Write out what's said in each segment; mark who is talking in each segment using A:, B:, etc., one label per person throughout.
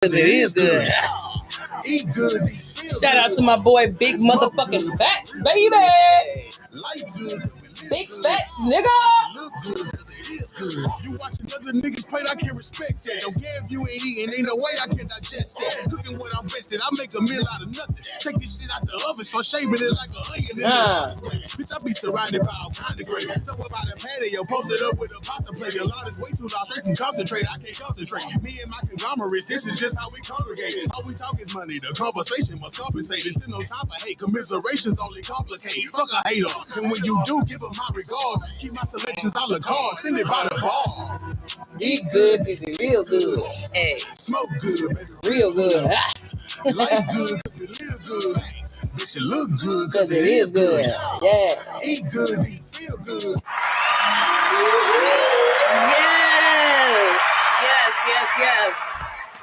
A: Cause it is good.
B: Eat good.
A: Shout out to my boy Big Motherfucking Facts, baby.
B: Life good.
A: Big Facts, nigga.
B: Look good cause it is good. You watching other niggas plate, I can respect that. Don't care if you ain't eating, ain't no way I can digest that. Cooking what I'm best at, I make a meal out of nothing. Take this shit out the oven, so shaving it like a onion. Bitch, I be surrounded by all kind of great. So about the patio, posted up with a pasta plate. A lot is way too loud, straight from concentrate. I can't concentrate. Me and my conglomerates, this is just how we congregate. All we talk is money, the conversation must compensate. There's still no time for hate, commiserations only complicate. Fuck a hater, and when you do, give them my regards. Keep my selections a la carte, send it by the bar.
A: Eat good, cause it real good. Hey,
B: Smoke good, baby.
A: real good.
B: Life good, cause we live good. Bitch, it look good,
A: Cause it is good. Yeah.
B: Eat good, you feel good.
C: Yes.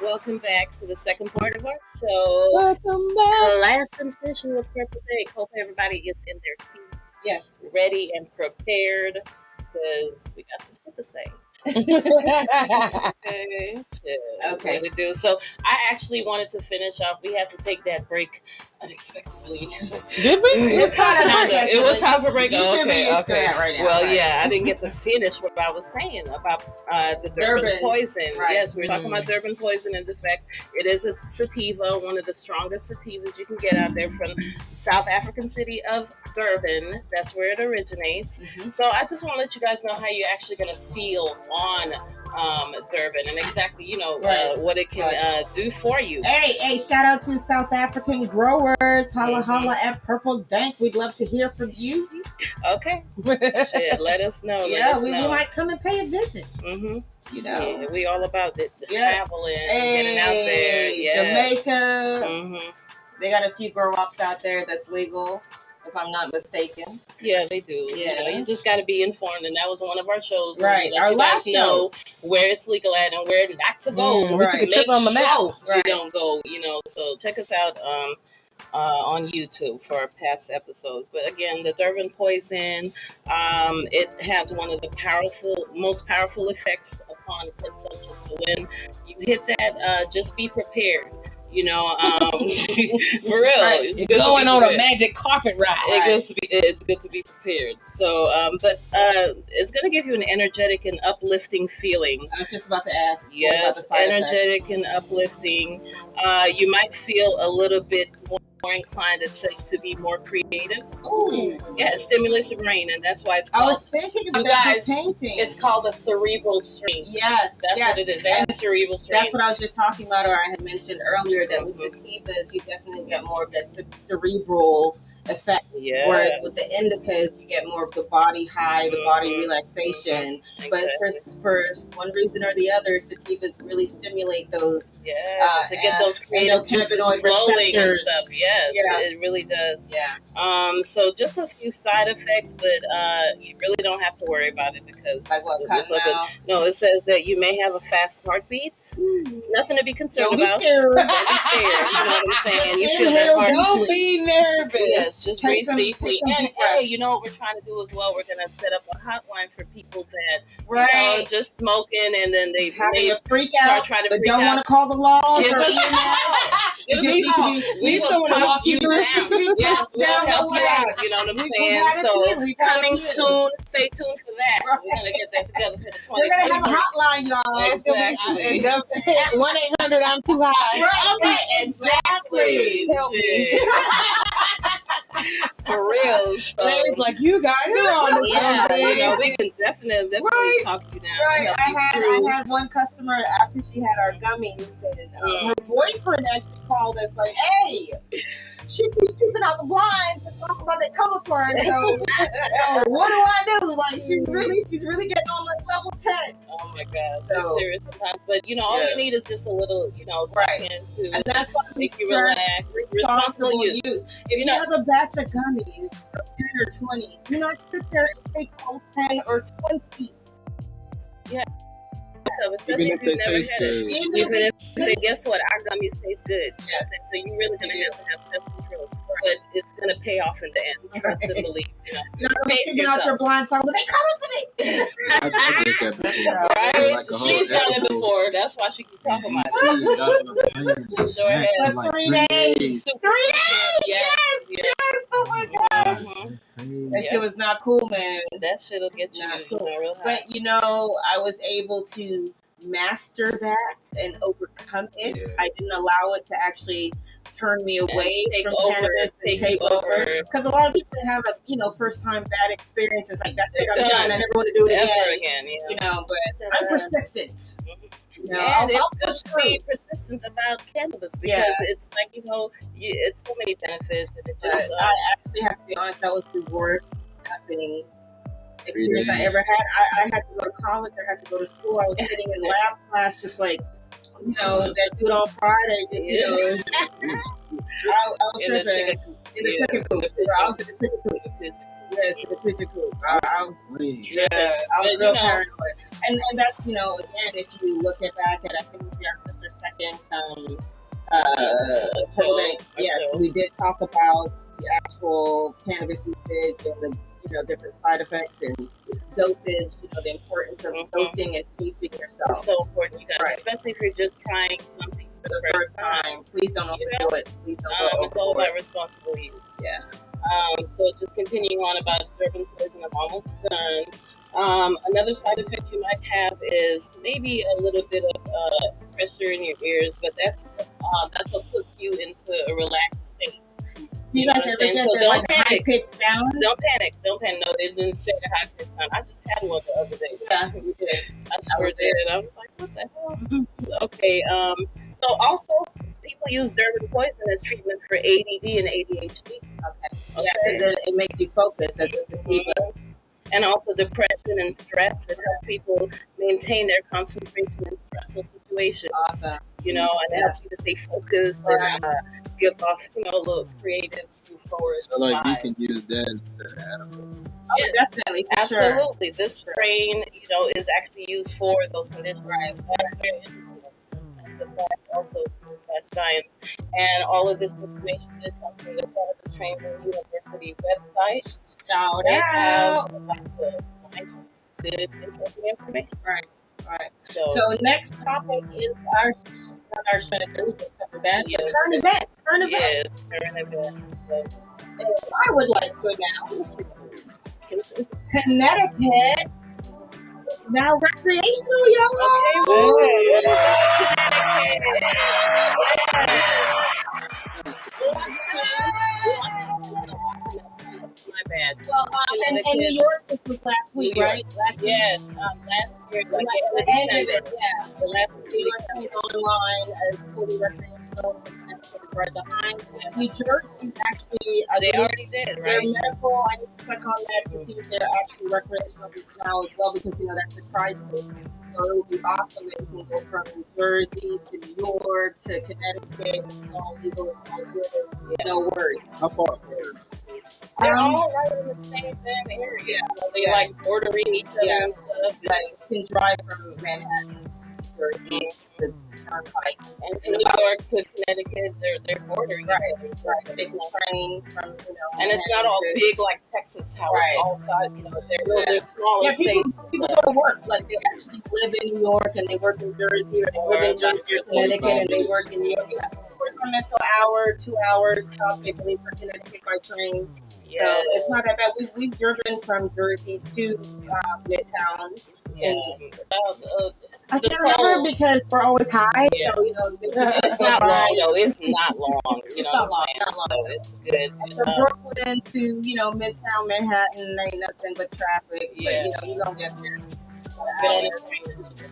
C: Welcome back to the second part of our show.
A: Welcome back.
C: Last sensation with Purple Dank. Hope everybody is in their seats.
A: Yes.
C: Ready and prepared because we got some shit to say. Okay. We do. So I actually wanted to finish off. We had to take that break unexpectedly.
A: Did we?
C: It was time for break.
D: You should be used to that right now.
C: Well, yeah, I didn't get to finish what I was saying about the Durban poison.
D: Right.
C: Yes, we were talking about Durban poison and the fact it is a sativa, one of the strongest sativas you can get out there from South African city of Durban. That's where it originates. Mm-hmm. So I just want to let you guys know how you're actually going to feel on Durban and exactly, what it can do for you.
D: Hey, shout out to South African growers. Holla at Purple Dank. We'd love to hear from you.
C: Okay. Let us know.
D: We might come and pay a visit.
C: Mm-hmm.
D: Yeah,
C: we all about the traveling, getting out there.
D: Jamaica.
C: Mm-hmm.
D: They got a few grow ops out there that's legal, if I'm not mistaken.
C: Yeah, they do. Yeah, you just got to be informed, and that was one of our shows.
D: Right,
C: our last show. Know where it's legal at and where not to go.
A: We took a trip on the map.
C: You don't go. So check us out on YouTube for our past episodes. But again, the Durban poison, it has one of the most powerful effects upon consumption. So when you hit that, just be prepared. For real.
A: Right. You're going on a magic carpet ride.
C: It's good to be prepared. So, but it's going to give you an energetic and uplifting feeling.
D: I was just about to ask.
C: Yes, energetic and uplifting. You might feel a little bit more inclined, it says, to be more creative.
D: Ooh.
C: Yeah, it stimulates the brain, and that's why it's called.
D: I was thinking about that for painting.
C: It's called a cerebral strain.
D: Yes.
C: That's what it is. And cerebral strain.
D: That's what I was just talking about, or I had mentioned earlier, that with sativas, you definitely get more of that cerebral effect.
C: Yes.
D: Whereas with the indicas, you get more of the body high, the body relaxation.
C: Exactly.
D: But for one reason or the other, sativas really stimulate those.
C: To get those creative juices flowing and stuff. Yes, it really does.
D: Yeah.
C: So just a few side effects, but you really don't have to worry about it because
D: like what,
C: no, it says that you may have a fast heartbeat. It's nothing to be concerned about.
D: Scared.
C: Don't be scared. You know what I'm saying? You feel that heart.
A: Don't be nervous.
C: Yes, just breathe deeply. And hey, you know what we're trying to do as well? We're going to set up a hotline for people that just smoking and then they
D: freak out,
C: trying to
D: but
C: freak
D: don't
C: out.
D: want to call the laws
C: Give
D: or
C: us
A: need someone to walk you through.
C: Yes, we'll help you out. You know what I'm saying? So coming soon. Stay tuned for that. We're gonna get that together for the 20th.
D: We're gonna have a hotline, y'all.
C: Exactly.
A: 1-800 I'm too high.
D: Right. Exactly.
A: Help me.
C: For real. So,
A: Larry's like, you guys are on the
C: we can definitely talk to you now.
D: Right. I had one customer after she had our gummies, and her boyfriend actually called us like, "Hey, she keeps peeping out the blinds and talking about it coming for her. So, what do I do? Like, she's really getting on like level 10.
C: Oh my God, that's serious sometimes. But all you need is just a little,
D: and that's why
C: make you relax. Responsible use.
D: If you have a batch of gummies of 10 or 20, do not sit there and take all 10 or 20.
C: Yeah. So especially if you've never had it. Even if then guess what? Our gummies taste good. Yes. So you're really going to have self-control. But it's going to pay off in the end. Trust and believe.
D: You're not keeping out your blind side, but they coming for me.
B: I did that before.
C: Right?
B: Like
C: She's done it before. That's why she can talk about it. Sure has.
D: For 3 days. 3 days! Yes! Oh my God. That shit was not cool, man.
C: That shit'll get you
D: not cool.
C: Real high.
D: But I was able to master that and overcome it. Yeah. I didn't allow it to actually turn me away from cannabis and take over. Because a lot of people have first time bad experiences like that. I'm done. I never want to do it again. But I'm persistent.
C: It's good to be persistent about cannabis because it's like it's so many benefits. And it just,
D: I actually have to be honest. That was the worst effing experience I ever had. I had to go to college. I had to go to school. I was sitting in lab class, just like that dude on Friday. I was tripping in the chicken coop. I was in the chicken coop. Yes, in the chicken coop. I was real paranoid. And that's again, if you look back at I think our first or second yes, we did talk about the actual cannabis usage and the different side effects and dosage, the importance of dosing and pacing yourself.
C: It's so important, especially if you're just trying something for the first time.
D: Please don't overdo it. Please don't
C: it's all about responsible use. Yeah. So just continuing on about Durban poison, I'm almost done. Another side effect you might have is maybe a little bit of pressure in your ears, but that's what puts you into a relaxed state.
D: You guys ever get
C: so don't panic.
D: High pitched sound?
C: Don't panic. No, they didn't say the high pitched sound. I just had one the other day. Yeah, we did. I sure did. I was like, what the hell? Okay. So also, people use Durban poison as treatment for ADD and ADHD. Okay.
D: Yeah, because it makes you focus as a sativa.
C: And also depression and stress. It helps people maintain their concentration in stressful situations.
D: Awesome.
C: And it helps you to stay focused and give off, a little creative, euphoric.
B: So, you can use that instead of edible.
D: Oh, definitely.
C: Absolutely. Sure. This strain, is actually used for those conditions. Right. That's very interesting. That's a fact also by science. And all of this information is coming from the Cannabis Training University website.
D: Shout out.
C: Lots of nice, good, interesting information.
D: Right. So next topic is our current events.
C: Yes, current events.
D: I would like to announce Connecticut now recreational, y'all.
C: My bad.
D: Well, and New York just was last week, right?
C: Last year,
D: the end of it, the last week came online as fully recreational. Right behind. New Jersey actually,
C: they already did, right?
D: Their medical, I need to check on that to see if they're actually recreational now as well, because that's the tri-state. So it would be awesome if we can go from New Jersey to New York to Connecticut. It's all legal, it's all good. No worries.
B: How far?
C: They're all right in the same damn area. They like bordering each other and stuff.
D: Like you can drive from Manhattan to the Turnpike.
C: And in New York to Connecticut, they're bordering.
D: Right. They can train from,
C: and it's not all big like Texas, how it's all side, they're smaller states.
D: People go to work, like they actually live in New York and they work in Jersey, or they live in Jersey or Connecticut and they work in New York. Yeah. 45 minutes, an hour, 2 hours, typically for Connecticut by train. Yeah. So it's not that bad. We've driven from Jersey to Midtown.
C: Yeah.
D: I can't remember because we're always high.
C: Yeah.
D: So,
C: it's not long, though. It's not long.
D: It's not long.
C: So it's good.
D: And from Brooklyn to, Midtown Manhattan, ain't nothing but traffic.
C: Yeah.
D: But, you don't get there.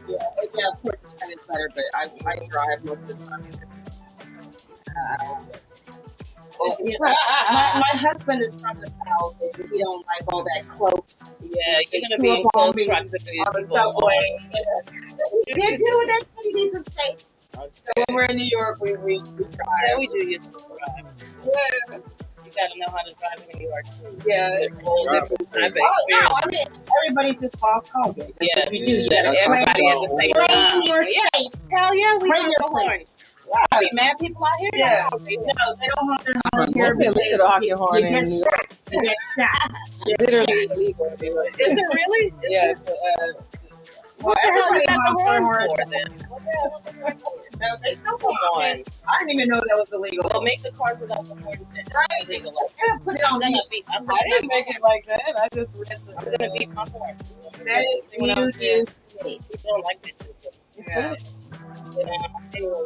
C: Yeah,
D: of course, it's kind of better, but I drive most of the time. My husband is from the South, and we don't like all that close.
C: Yeah, you're going to be in close proximity
D: on the subway. You can't do that. You need to stay. So when we're in New York, we drive.
C: Yeah, we do use to drive.
D: Yeah.
C: You got to know how to drive in New York.
D: Yeah. Everybody's just off home.
C: Yeah, you do. You got everybody at the same time.
D: Your space.
C: Hell yeah, we
D: Bring
C: your
D: horns.
C: I mean, mad people out here.
D: Yeah.
C: No, they
D: No, they don't honk their horn here
A: They
D: because
A: illegal to honk your horn
D: you
A: in
D: get
A: New
D: shot. You get shot.
A: Literally illegal. Anyway.
C: Is it really?
A: Yeah.
D: Well,
C: What the hell
D: everybody
C: you got
D: honks
C: the
D: their
C: horn
D: horn.
C: for then?
D: No, they still
C: Come
D: honk
C: on.
D: it. I didn't even know that was illegal.
C: Well, make the cars without the horn.
D: Right.
C: Legal.
D: Yeah, put it on
C: I'm
D: me.
C: gonna be. I'm
A: I didn't make it like that. I just read
C: I'm gonna
A: the.
C: beat my horn.
D: That is
A: When I was there.
D: beauty.
C: People don't like bitches.
D: Yeah.
C: Anyway,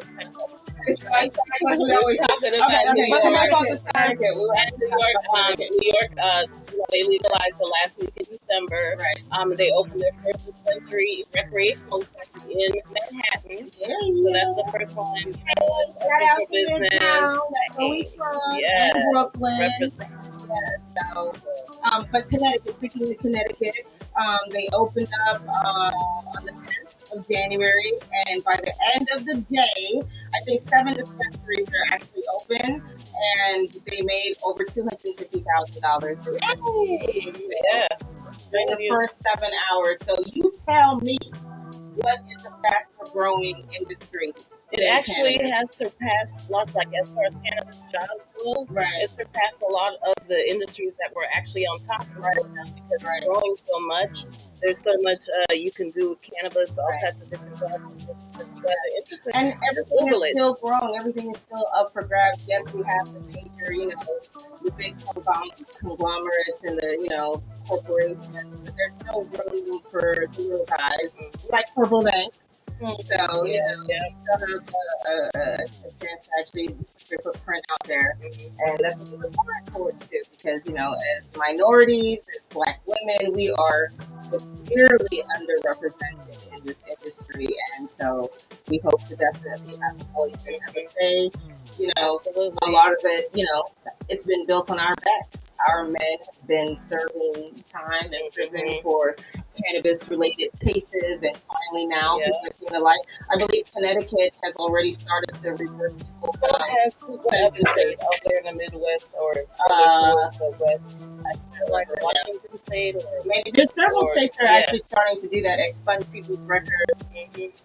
D: It's like we always
C: talking
D: Okay,
C: about New
D: okay.
C: York.
D: Connecticut. We were
C: And New York, they legalized the last week in December.
D: Right.
C: They opened their first dispensary, recreational dispensary in Manhattan. So that's the first one.
D: Shout out to
C: business.
D: Midtown. That's where we from.
C: Yes.
D: And Brooklyn.
C: Represent.
D: Yeah, so, but Connecticut, speaking of Connecticut, they opened up on the 10th of January, and by the end of the day, I think 7 dispensaries are actually open, and they made over $250,000.
C: Yes.
D: In the first 7 hours. So you tell me, what is the faster growing industry?
C: It actually has surpassed lots, like as far as cannabis jobs go.
D: Right.
C: It surpassed a lot of the industries that were actually on top of it now because it's growing so much. There's so much you can do with cannabis, all types of different jobs.
D: And everything is still growing. Everything is still up for grabs. Yes, we have the major, the big conglomerates and the, corporations, but there's still room for the little guys like Purple Dank. So, we still have a chance to actually put your footprint out there. And that's what we look forward to because, as minorities, as Black women, we are severely underrepresented in this industry. And so we hope to definitely have a voice and have a say. A lot of it, it's been built on our backs. Our men have been serving time in prison for cannabis-related cases, and finally now people are seeing the light. I believe Connecticut has already started to reverse people.
C: So has other states out there in the Midwest or the West? I feel like Washington State or
D: maybe there's several states that are actually starting to do that, expunge people's records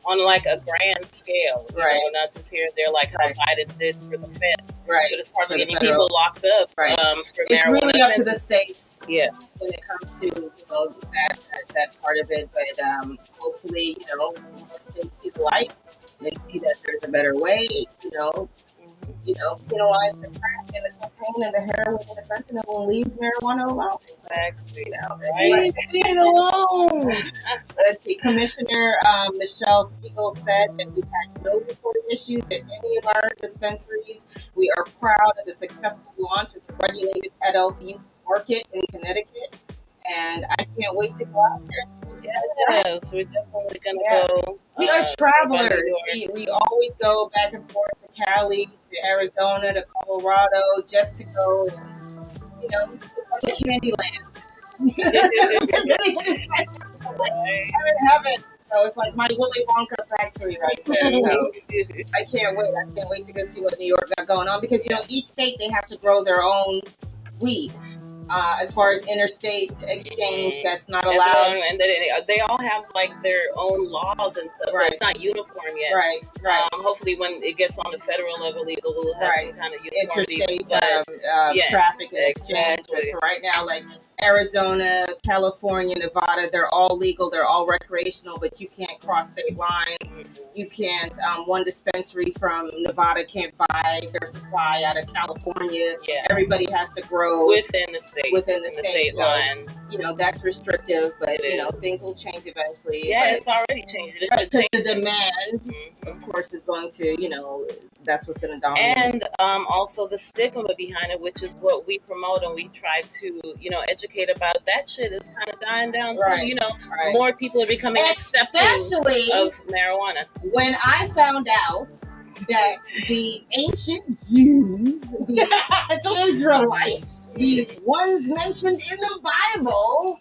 C: on like a grand scale,
D: right?
C: Not just here and there, like how Biden did for the feds,
D: right?
C: But it's hardly any people locked up,
D: right?
C: For
D: it's
C: marijuana
D: really up
C: offenses.
D: to the states,
C: yeah,
D: when it comes to that part of it. But hopefully, more states see the light and see that there's a better way, penalize the crack and the cocaine and the heroin and the fentanyl and leave marijuana alone.
C: Exactly.
A: Leave it alone.
D: The Commissioner Michelle Siegel said that we've had no reported issues at any of our dispensaries. We are proud of the successful launch of the regulated adult use market in Connecticut, and I can't wait to go out there.
C: Yes, we're definitely gonna go.
D: We are travelers. We always go back and forth to Cali, to Arizona, to Colorado, just to go and, it's like Heaven. So it's like my Willy Wonka factory right there. So I can't wait. I can't wait to go see what New York got going on because, each state, they have to grow their own weed. As far as interstate exchange, that's not allowed.
C: And they all have like their own laws and stuff, so it's not uniform yet.
D: Right.
C: Hopefully, when it gets on the federal level, we'll have some kind of uniformity.
D: Interstate traffic and exchange. But for right now, like Arizona, California, Nevada, they're all legal. They're all recreational, but you can't cross state lines. You can't. One dispensary from Nevada can't buy their supply out of California.
C: Yeah.
D: Everybody has to grow
C: within the state.
D: Within the state
C: lines.
D: That's restrictive, but things will change eventually.
C: Yeah, it's already changed.
D: Because the demand, of course, is going to, that's what's going to dominate.
C: And also the stigma behind it, which is what we promote and we try to, educate about. That shit is kind of dying down too. More people are becoming accepting of marijuana.
D: When I found out that the ancient Jews, the Israelites, the ones mentioned in the Bible,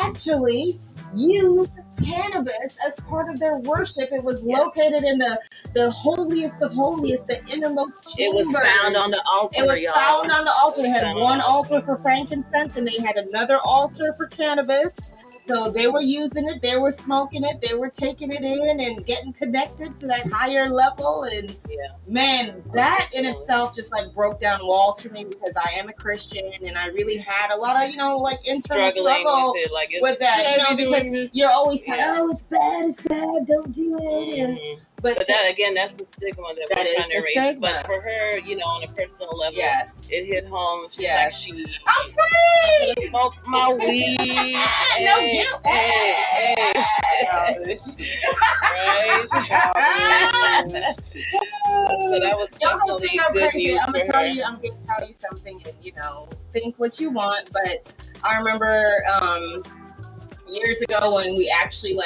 D: actually used cannabis as part of their worship. It was located in the holiest of holiest, the innermost chambers.
C: It was found on the altar.
D: It was found on the altar. They had one altar for frankincense, and they had another altar for cannabis. So they were using it, they were smoking it, they were taking it in and getting connected to that higher level. And man, that in itself just like broke down walls for me, because I am a Christian and I really had a lot of, like internal struggle with that, because you're always taught, oh, it's bad, don't do it. And but
C: that again, that's the stigma that we're trying to erase. But for her, on a personal level, it hit home. She's like,
D: I'm free.
C: Smoke my weed.
D: No guilt.
C: Hey. Right? So that was definitely good news
D: I'm gonna tell you something, and think what you want. But I remember years ago when we actually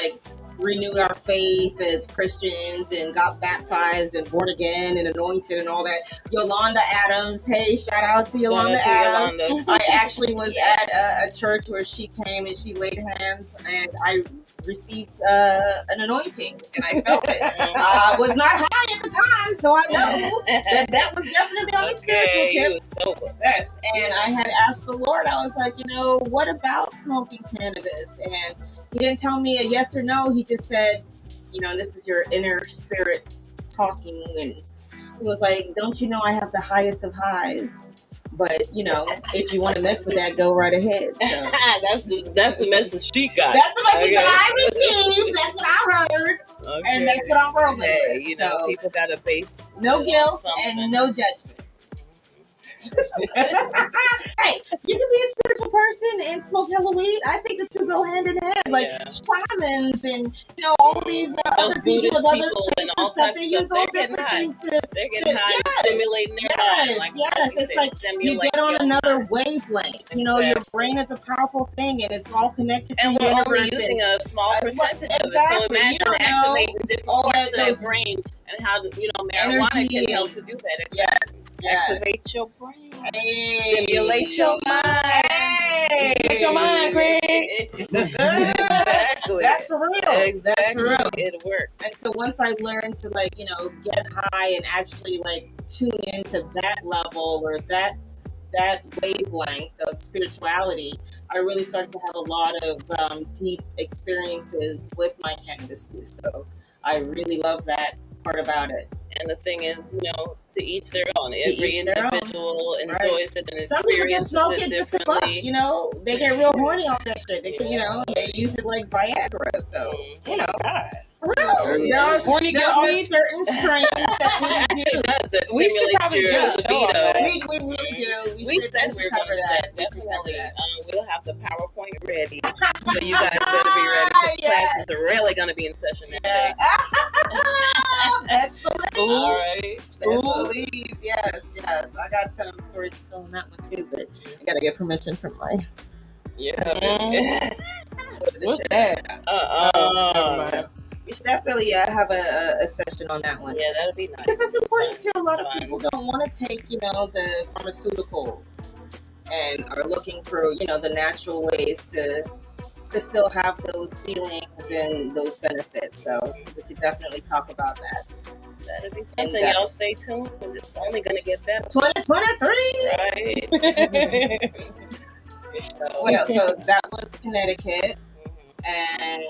D: renewed our faith as Christians and got baptized and born again and anointed and all that. Yolanda Adams, hey, shout out to Yolanda Adams. I actually was at a church where she came and she laid hands, and I received an anointing, and I felt it. I was not high at the time, so I know that was definitely on the spiritual tip. Yes, and I had asked the Lord, I was like, what about smoking cannabis? And he didn't tell me a yes or no. He just said, this is your inner spirit talking, and he was like, don't you know I have the highest of highs? But if you want to mess with that, go right ahead. So.
C: that's the message she got.
D: That's the message that I received. That's what I heard, and that's what I'm rolling with. So
C: people got a base.
D: No guilt and no judgment. Hey, you can be a spiritual person and smoke hella weed. I think the two go hand in hand. Like shamans and all these other people of other faiths and stuff. They use all different things to.
C: They're getting high, stimulating their mind.
D: It's like you get on another wavelength. Your brain is a powerful thing, and it's all connected to
C: and
D: the universe.
C: And we're only using a small percentage of it. So imagine activating different parts of that brain, and how marijuana can help to do that.
D: Yes.
C: Activate your brain.
D: Hey.
C: Stimulate your mind.
D: Hey.
C: Stimulate your mind, Greg. Exactly.
D: That's for real.
C: Exactly.
D: That's for real.
C: It works.
D: And so once I learned to get high and actually tune into that level or that wavelength of spirituality, I really started to have a lot of deep experiences with my cannabis use. So I really love that part about it.
C: And the thing is, to each their own. Every individual enjoys it and
D: some people can smoke it just to fuck. They get real horny off that shit. They can, they use it like Viagra. So,
A: horny
D: there are certain strains that we do.
C: We should probably do a show.
D: We really do.
C: We said we were going to do that. Definitely. We'll have the PowerPoint ready. So you guys better be ready, because classes are really going to be in session that day.
D: Best believe.
C: All right.
D: Best believe. Yes. I got some stories to tell on that one too, but I got to get permission from my.
C: What's that?
D: We should definitely have a session on that one.
C: Yeah, that'd be nice.
D: Because it's important too. A lot of people don't want to take, the pharmaceuticals, and are looking for, the natural ways to still have those feelings and those benefits. So we could definitely talk about that.
C: That'd be something. Y'all stay tuned. It's only gonna get better.
D: 2023.
C: Right.
D: What else? So that was Connecticut, and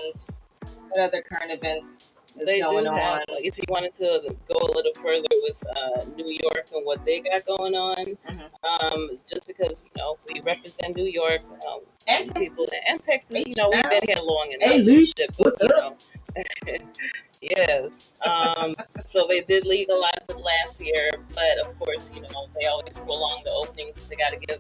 D: what other current events is going on?
C: If you wanted to go a little further with New York and what they got going on, just because we represent New York
D: and
C: people
D: Texas.
C: And Texas, we've been here long enough.
D: Hey, Lee, what's up?
C: Yes. So they did legalize it last year, but of course, they always prolong the opening because they got to give,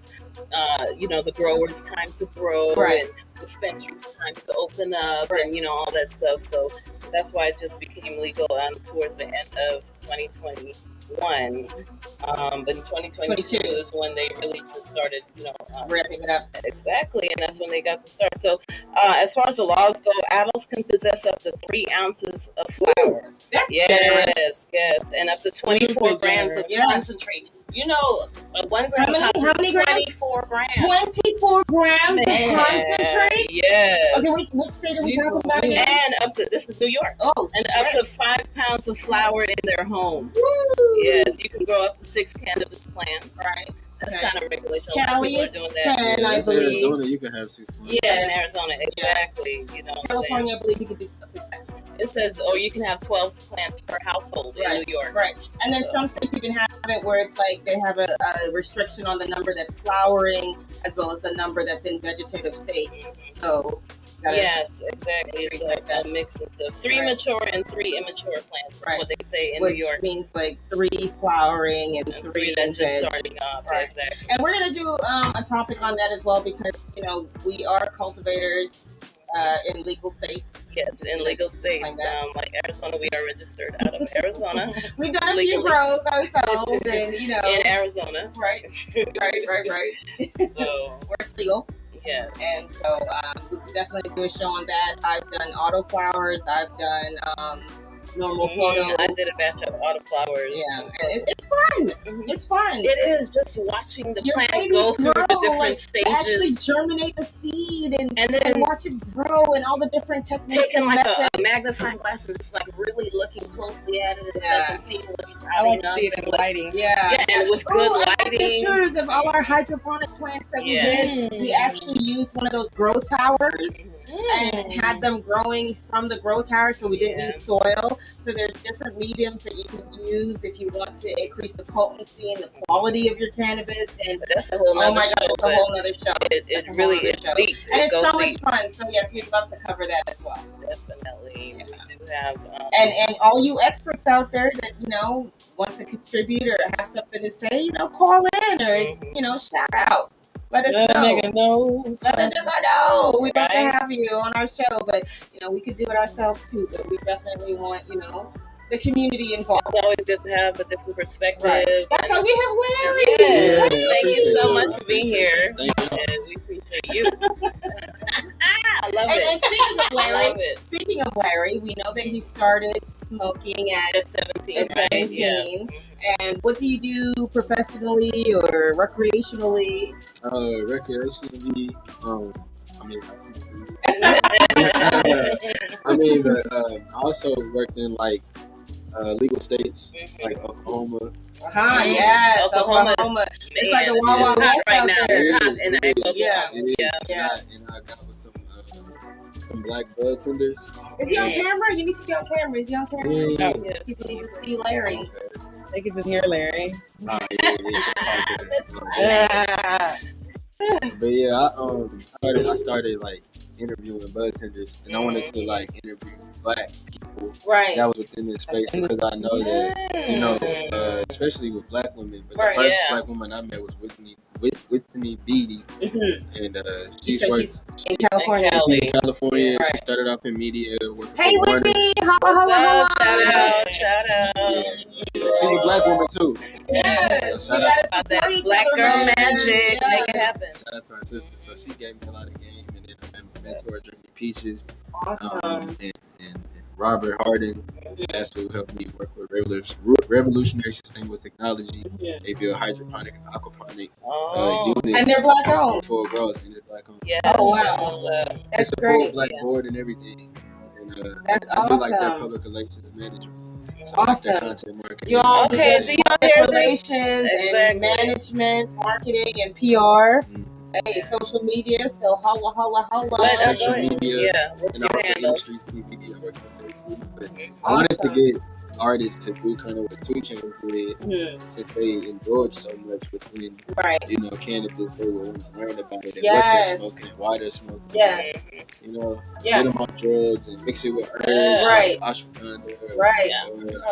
C: the growers time to grow and dispensaries time to open up and, all that stuff. So that's why it just became legal towards the end of 2021. But in 2022 is when they really just started,
D: ramping it up.
C: Exactly, and that's when they got to start. So as far as the laws go, adults can possess up to 3 ounces of flour.
D: That's
C: yes, and up to 24 grams of concentrate. 1 gram.
D: How many grams?
C: 24 grams.
D: 24 grams of concentrate?
C: Yes.
D: Okay, which state are we talking about again?
C: And this is New York.
D: Oh,
C: and up to 5 pounds of flour in their home.
D: Woo.
C: Yes, you can grow up to 6 cannabis plants.
D: Right.
C: That's kind of regulation.
D: Cali is 10, I believe.
B: Arizona, you can have 6 points.
C: Yeah, in Arizona, exactly. You know,
D: California, I believe you could do up to 10.
C: It says, or you can have 12 plants per household in New York.
D: Right. And then some states even have it where it's like they have a restriction on the number that's flowering as well as the number that's in vegetative state. So
C: yes, exactly. It's like a mix of 3 mature and 3 immature plants. That's what they say in New York.
D: Which means like 3 flowering and 3
C: that's just
D: veg.
C: starting off.
D: Right.
C: Exactly.
D: And we're gonna do a topic on that as well because we are cultivators in legal states.
C: Yes, in legal states. Like Arizona, we are registered out of Arizona.
D: We've done a few grows ourselves, and
C: in Arizona.
D: Right.
C: So
D: we're legal.
C: Yeah.
D: And so we can definitely do a show on that. I've done autoflowers. I've done normal photos.
C: I did a batch of autoflowers.
D: Yeah, and it's fun. It's fun.
C: It is just watching the plant go through the different stages.
D: Actually germinate the seed and then watch it grow and all the different techniques.
C: Taking like a magnifying glass and just like really looking closely at it and seeing what's sprouting up.
A: I like to see it in lighting.
D: Yeah,
C: and with good lighting.
D: Pictures of all our hydroponic plants that we did. We actually used one of those grow towers and had them growing from the grow tower, so we didn't use soil. So there's different mediums that you can use if you want to increase the potency and the quality of your cannabis. And
C: that's a whole nother
D: oh my god, it's a whole other show.
C: It really is deep.
D: And it's so much fun. So yes, we'd love to cover that as well.
C: Definitely. We do have
D: and all you experts out there that want to contribute or have something to say, call in or shout out. Let us know. Let a nigga know. We'd love to have you on our show, but we could do it ourselves too. But we definitely want the community involved.
C: It's always good to have a different perspective.
D: Right. That's why we have Larry.
C: Yeah. Thank you so much for being here.
B: Thank you.
C: And we appreciate you. I love it.
D: And speaking of Larry, we know that he started smoking at 17.
C: Yes.
D: And what do you do professionally or recreationally?
B: Recreationally, I also worked in like legal states like Oklahoma.
D: Yes, Oklahoma. It's like the Wild Wild West
C: right
D: out
C: now.
D: there.
C: It's hot in Oklahoma.
B: Yeah. And I got with some black bud tenders.
D: Is he on camera? You need to be on camera. Is he on camera?
B: Yeah.
C: Yes.
D: People need to see Larry.
A: They can just hear Larry.
B: But yeah, I started like interviewing bud tenders, and I wanted to like interview black people that was within this space because I know that especially with black women. But the first black woman I met was Whitney Beatty, and she's
D: in California.
B: She's in California. She started off in media.
D: Hey, Whitney! Holla!
C: Shout out!
B: She's a black woman too.
D: Yes,
B: so
D: we gotta support
C: that
D: each
C: black
D: other,
C: girl
D: man.
C: magic.
D: Yes.
C: Make it happen.
B: Shout out to my sister. So she gave me a lot of game, and then my mentor Jeremy Peaches,
D: Awesome.
B: and Robert Harden. That's who helped me work with Revolutionary Sustainable Technology. They build hydroponic and aquaponic units.
D: And they're black owned.
B: Full grows, and they're black owned.
C: Yeah.
D: Oh wow, that's
B: it's a
D: great.
B: full black board and everything. And
D: that's
B: I do like their
D: awesome.
B: public relations manager. So
D: Awesome.
B: like their content marketing.
D: You all
C: Okay, so y'all hear this?
D: relations and management, marketing, and PR. Hey, social media. So holla.
B: Social media.
C: Yeah. What's
B: And I
C: your
B: work with
C: handle?
B: industries, TV, I work with social media. But I wanted to get artists to do kind of what 2 Chainz did, since they indulge so much within, cannabis. They will want to learn about it and what they're smoking, why they're smoking.
D: Yes.
B: Get them off drugs and mix it with herbs,
D: Right.
B: ashwagandha.
D: Right.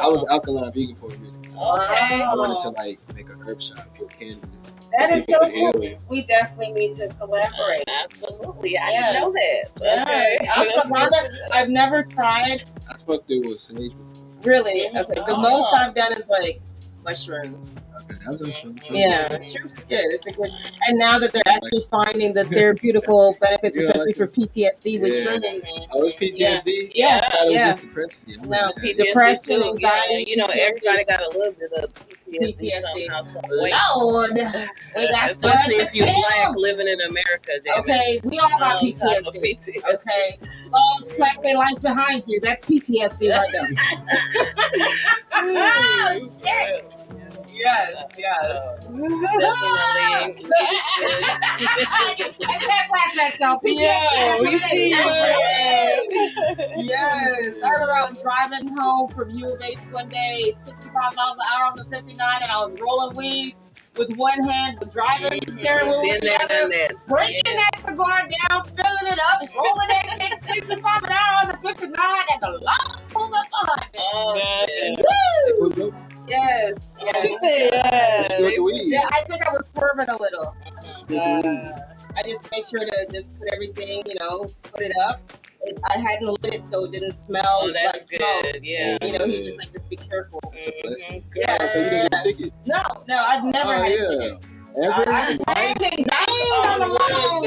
B: I was alkaline vegan for a minute, so I wanted to like make a herb shop with cannabis.
D: That is so
B: People
D: cool.
B: heal.
D: We definitely need to collaborate.
C: Absolutely. I didn't know that. Okay.
D: I've never tried.
B: I smoked it with sage.
D: Really? Okay. The most I've done is like mushrooms.
B: Okay, that was awesome.
D: Yeah, shrooms are good. It's a good. And now that they're actually finding the therapeutical benefits, especially for PTSD with shrooms.
B: Oh, it's PTSD?
D: Yeah.
B: I thought it was just depression.
D: No,
C: PTSD
D: depression,
C: too.
D: anxiety.
C: Yeah, everybody got a little bit of
D: PTSD.
C: somehow, some way.
D: Lord, we got
C: Especially if you're black living in America.
D: Okay, we all got PTSD. Okay, those plastic lines behind you, that's PTSD right there. Oh, shit. Yes.
C: Definitely.
D: That flashback, y'all.
A: Yeah, we see you.
D: Yes. I remember I was driving home from U of H one day, 65 miles an hour on the 59, and I was rolling weed with one hand, driving the steering wheel with the other, breaking that cigar down, filling it up, rolling that shit 65 an hour on the 59, and the lights pulled up behind me.
C: Oh, shit.
D: Woo! Yes.
A: She said,
D: Yeah, I think I was swerving a little. I just made sure to just put everything, put it up. I hadn't lit it so it didn't smell like smoke.
C: Good. Yeah.
D: And, he was just like, just be careful.
B: Yeah. So you didn't get a ticket?
D: No, I've never had a ticket. I on the lawn,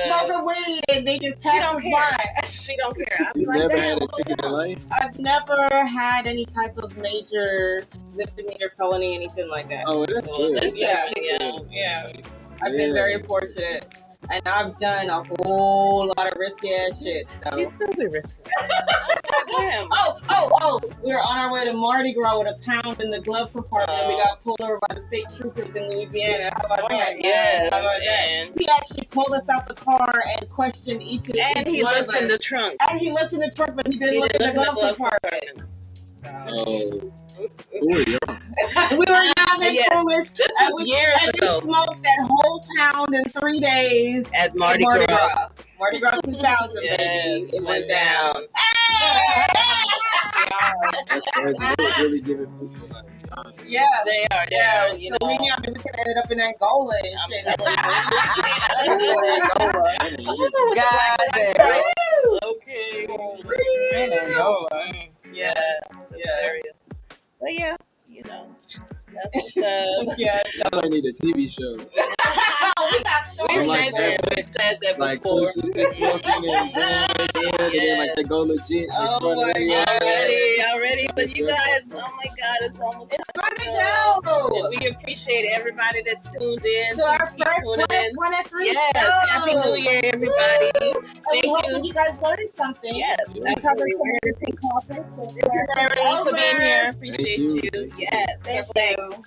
D: smoking weed, and they just pass us by.
C: She don't care.
B: You never had a ticket in life?
D: I've never had any type of major misdemeanor, felony, anything like that.
B: Oh, that's good.
D: Yeah. I've been very fortunate. And I've done a whole lot of risky ass shit. So.
C: She still be risky.
D: Oh! We were on our way to Mardi Gras with a pound in the glove compartment. We got pulled over by the state troopers in Louisiana. How about that?
C: Yes.
D: How about that? He actually pulled us out the car and questioned each and
C: And he looked in the trunk.
D: And he looked in the trunk, but he didn't look in the glove compartment.
B: Oh. Who are y'all?
D: We were young and foolish.
C: This was years ago.
D: We smoked that whole pound in 3 days
C: at Mardi Gras.
D: Mardi Gras 2000, baby. It went down.
B: That's crazy. They were really giving people time.
D: Yeah,
C: they are.
D: Yeah, we could have ended up in Angola and shit.
C: Okay.
D: Yes.
C: Serious. But yeah, that's what's up.
D: Yeah.
B: I might need a TV show.
D: We got stories
B: like that.
C: We said that
B: like
C: before.
B: Like 2 sisters smoking and and then like they go legit.
C: Oh my God, already. But you guys, oh my God, it's almost
D: fun to go.
C: We appreciate everybody that tuned in.
D: To our first 2023
C: Yes,
D: show.
C: Happy New Year, everybody.
D: Thank you. You guys learned something.
C: Yes,
D: we covered some interesting topics.
C: Thank you for being here. Appreciate you. Yes.
D: Thank you.